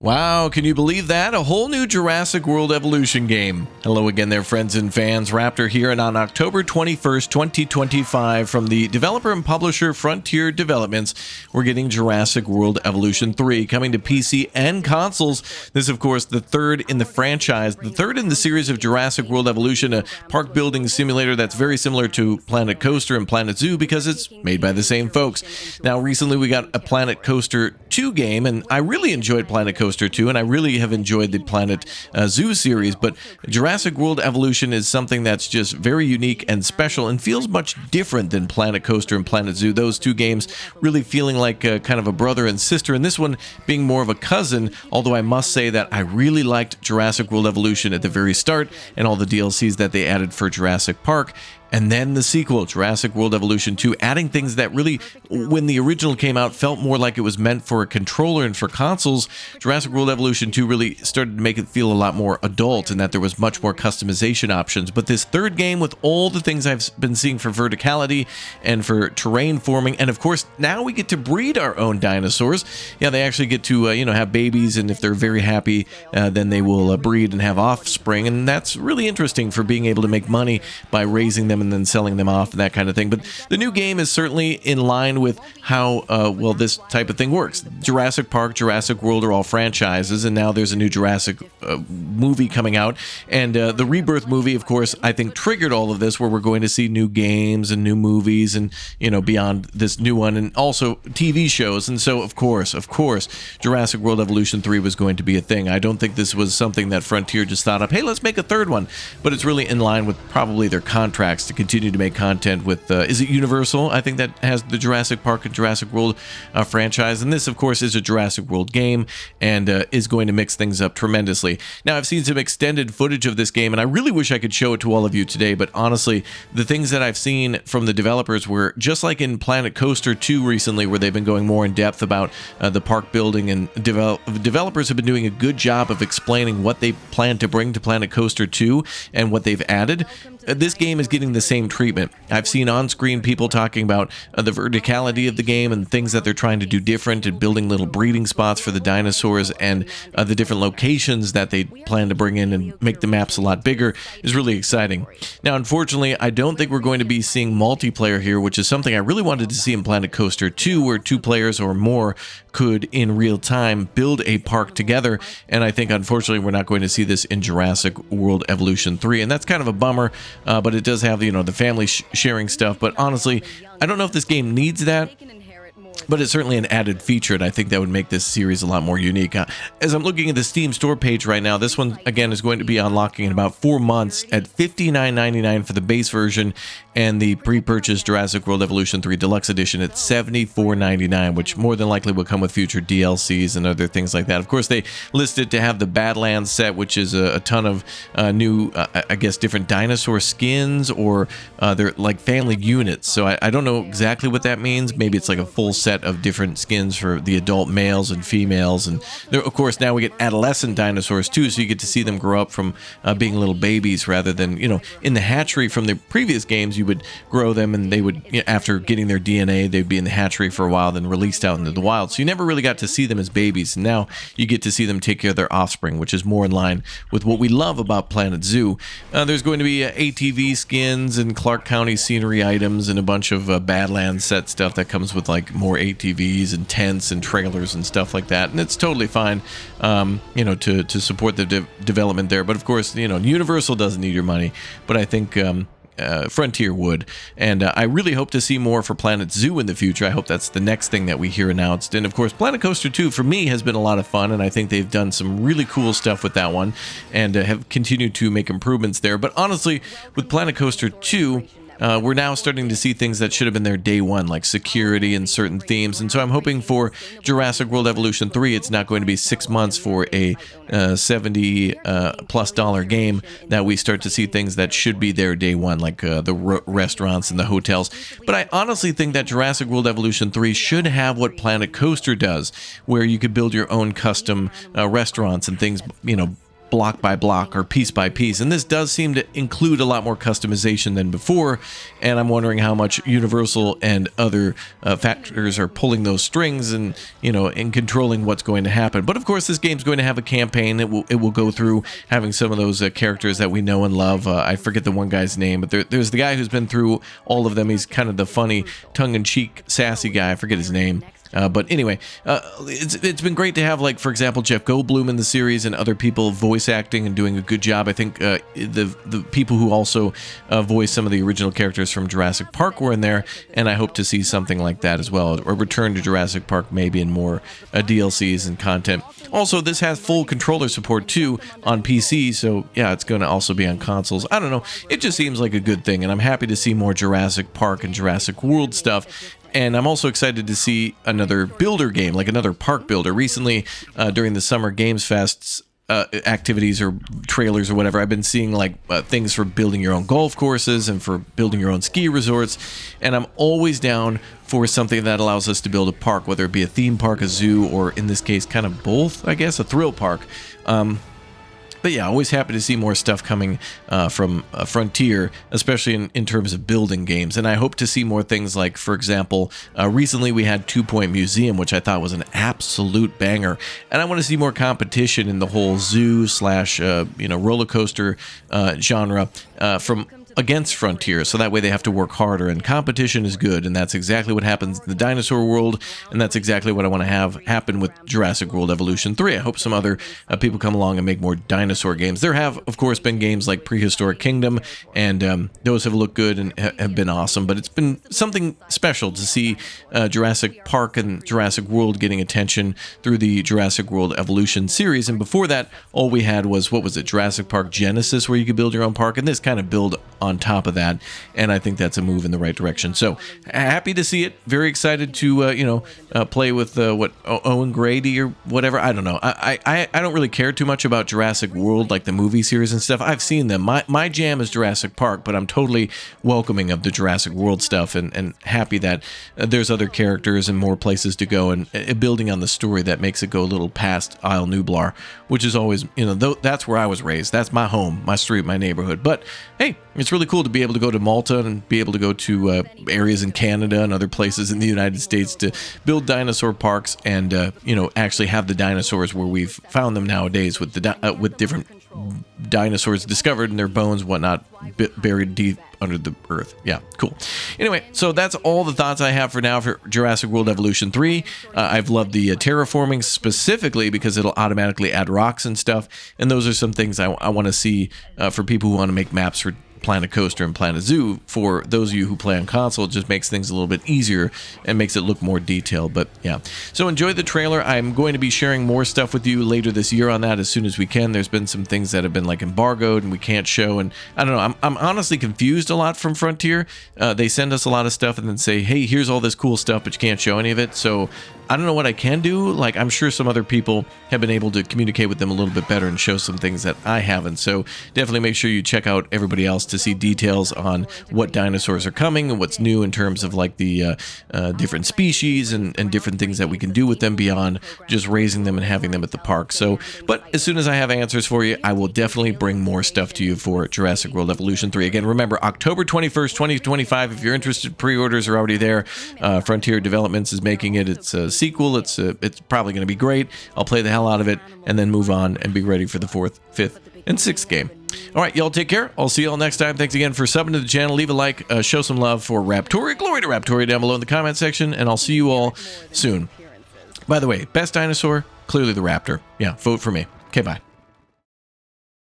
Wow, can you believe that? A whole new Jurassic World Evolution game. Hello again there, friends and fans. Raptor here, and on October 21st, 2025, from the developer and publisher Frontier Developments, we're getting Jurassic World Evolution 3 coming to PC and consoles. This is, of course, the third in the franchise, the third in the series of Jurassic World Evolution, a park building simulator that's very similar to Planet Coaster and Planet Zoo because it's made by the same folks. Now, recently we got a Planet Coaster 2 game, and I really enjoyed Planet Coaster 2, and I really have enjoyed the Planet Zoo series, but Jurassic World Evolution is something that's just very unique and special and feels much different than Planet Coaster and Planet Zoo. Those two games really feeling like kind of a brother and sister, and this one being more of a cousin, although I must say that I really liked Jurassic World Evolution at the very start and all the DLCs that they added for Jurassic Park. And then the sequel, Jurassic World Evolution 2, adding things that really, when the original came out, felt more like it was meant for a controller and for consoles. Jurassic World Evolution 2 really started to make it feel a lot more adult, and that there was much more customization options. But this third game, with all the things I've been seeing for verticality and for terrain forming, and of course, now we get to breed our own dinosaurs. Yeah, they actually get to, have babies, and if they're very happy, then they will breed and have offspring. And that's really interesting for being able to make money by raising them and then selling them off and that kind of thing. But the new game is certainly in line with how this type of thing works. Jurassic Park, Jurassic World are all franchises, and now there's a new Jurassic movie coming out, and the Rebirth movie, of course, I think triggered all of this, where we're going to see new games and new movies and beyond this new one, and also TV shows. And so of course Jurassic World Evolution 3 was going to be a thing. I don't think this was something that Frontier just thought up, hey, let's make a third one, but it's really in line with probably their contracts to continue to make content with, is it Universal? I think that has the Jurassic Park and Jurassic World franchise, and this, of course, is a Jurassic World game and is going to mix things up tremendously. Now, I've seen some extended footage of this game, and I really wish I could show it to all of you today, but honestly, the things that I've seen from the developers were just like in Planet Coaster 2 recently, where they've been going more in depth about the park building, and developers have been doing a good job of explaining what they plan to bring to Planet Coaster 2 and what they've added. This game is getting the same treatment. I've seen on-screen people talking about the verticality of the game and things that they're trying to do different, and building little breeding spots for the dinosaurs, and the different locations that they plan to bring in and make the maps a lot bigger is really exciting. Now, unfortunately, I don't think we're going to be seeing multiplayer here, which is something I really wanted to see in Planet Coaster 2, where 2 players or more could, in real time, build a park together, and I think, unfortunately, we're not going to see this in Jurassic World Evolution 3, and that's kind of a bummer, but it does have, the family sharing stuff. But honestly, I don't know if this game needs that, but it's certainly an added feature, and I think that would make this series a lot more unique. As I'm looking at the Steam store page right now, this one, again, is going to be unlocking in about 4 months at $59.99 for the base version, and the pre-purchased Jurassic World Evolution 3 Deluxe Edition at $74.99, which more than likely will come with future DLCs and other things like that. Of course, they listed to have the Badlands Set, which is a ton of new, I guess, different dinosaur skins, or they're like family units. So I don't know exactly what that means. Maybe it's like a full set of different skins for the adult males and females, and there, of course, now we get adolescent dinosaurs too, so you get to see them grow up from being little babies, rather than in the hatchery from the previous games. You would grow them, and they would, after getting their DNA, they'd be in the hatchery for a while, then released out into the wild, so you never really got to see them as babies. And now you get to see them take care of their offspring, which is more in line with what we love about Planet Zoo. There's going to be ATV skins and Clark County scenery items, and a bunch of Badlands Set stuff that comes with like more ATVs and tents and trailers and stuff like that, and it's totally fine, to support the development there. But of course, Universal doesn't need your money, but I think Frontier would, and I really hope to see more for Planet Zoo in the future. I hope that's the next thing that we hear announced. And of course, Planet Coaster 2 for me has been a lot of fun, and I think they've done some really cool stuff with that one, and have continued to make improvements there. But honestly, with Planet Coaster 2, we're now starting to see things that should have been there day one, like security and certain themes. And so I'm hoping for Jurassic World Evolution 3, it's not going to be 6 months for a $70+ game, that we start to see things that should be there day one, like the restaurants and the hotels. But I honestly think that Jurassic World Evolution 3 should have what Planet Coaster does, where you could build your own custom restaurants and things, block by block or piece by piece, and this does seem to include a lot more customization than before, and I'm wondering how much Universal and other factors are pulling those strings and, you know, and controlling what's going to happen. But of course, this game's going to have a campaign. It will go through having some of those characters that we know and love. I forget the one guy's name, but there's the guy who's been through all of them. He's kind of the funny, tongue-in-cheek, sassy guy. I forget his name. But anyway, it's been great to have, like, for example, Jeff Goldblum in the series and other people voice acting and doing a good job. I think the people who also voiced some of the original characters from Jurassic Park were in there, and I hope to see something like that as well, or return to Jurassic Park maybe in more DLCs and content. Also, this has full controller support too on PC, so yeah, it's going to also be on consoles. I don't know, it just seems like a good thing, and I'm happy to see more Jurassic Park and Jurassic World stuff. And I'm also excited to see another builder game, like another park builder. Recently, during the Summer Games Fest's activities or trailers or whatever, I've been seeing like things for building your own golf courses and for building your own ski resorts. And I'm always down for something that allows us to build a park, whether it be a theme park, a zoo, or in this case, kind of both, I guess, a thrill park. But yeah, always happy to see more stuff coming from Frontier, especially in terms of building games. And I hope to see more things like, for example, recently we had 2 Point Museum, which I thought was an absolute banger. And I want to see more competition in the whole zoo slash, roller coaster genre from against Frontier, so that way they have to work harder, and competition is good, and that's exactly what happens in the dinosaur world, and that's exactly what I want to have happen with Jurassic World Evolution 3. I hope some other people come along and make more dinosaur games. There have, of course, been games like Prehistoric Kingdom, and those have looked good and have been awesome, but it's been something special to see Jurassic Park and Jurassic World getting attention through the Jurassic World Evolution series, and before that, all we had was, what was it, Jurassic Park Genesis, where you could build your own park, and this kind of build on top of that, and I think that's a move in the right direction. So happy to see it. Very excited to play with what Owen Grady or whatever. I don't know. I don't really care too much about Jurassic World, like the movie series and stuff. I've seen them. My jam is Jurassic Park, but I'm totally welcoming of the Jurassic World stuff, and happy that there's other characters and more places to go, and building on the story that makes it go a little past Isle Nublar, which is always, that's where I was raised. That's my home, my street, my neighborhood. But hey, it's really cool to be able to go to Malta and be able to go to areas in Canada and other places in the United States to build dinosaur parks and actually have the dinosaurs where we've found them nowadays, with with different dinosaurs discovered and their bones, whatnot, buried deep under the earth. Yeah, cool. Anyway, so that's all the thoughts I have for now for Jurassic World Evolution 3. I've loved the terraforming specifically because it'll automatically add rocks and stuff, and those are some things I want to see for people who want to make maps for Planet Coaster and Planet Zoo. For those of you who play on console, it just makes things a little bit easier and makes it look more detailed. But yeah, so enjoy the trailer. I'm going to be sharing more stuff with you later this year on that as soon as we can. There's been some things that have been like embargoed and we can't show, and I don't know, I'm honestly confused a lot from Frontier. They send us a lot of stuff and then say, hey, here's all this cool stuff, but you can't show any of it. So I don't know what I can do. Like, I'm sure some other people have been able to communicate with them a little bit better and show some things that I haven't. So definitely make sure you check out everybody else to see details on what dinosaurs are coming and what's new in terms of like the different species and different things that we can do with them beyond just raising them and having them at the park. So, but as soon as I have answers for you, I will definitely bring more stuff to you for Jurassic World Evolution 3. Again, remember, October 21st, 2025. If you're interested, pre-orders are already there. Frontier Developments is making it. It's a sequel. It's probably going to be great. I'll play the hell out of it and then move on and be ready for the 4th, 5th, and 6th game. All right, y'all take care. I'll see y'all next time. Thanks again for subbing to the channel. Leave a like, show some love for Raptoria. Glory to Raptoria down below in the comment section, and I'll see you all soon. By the way, best dinosaur, clearly the raptor. Yeah, vote for me. Okay, bye.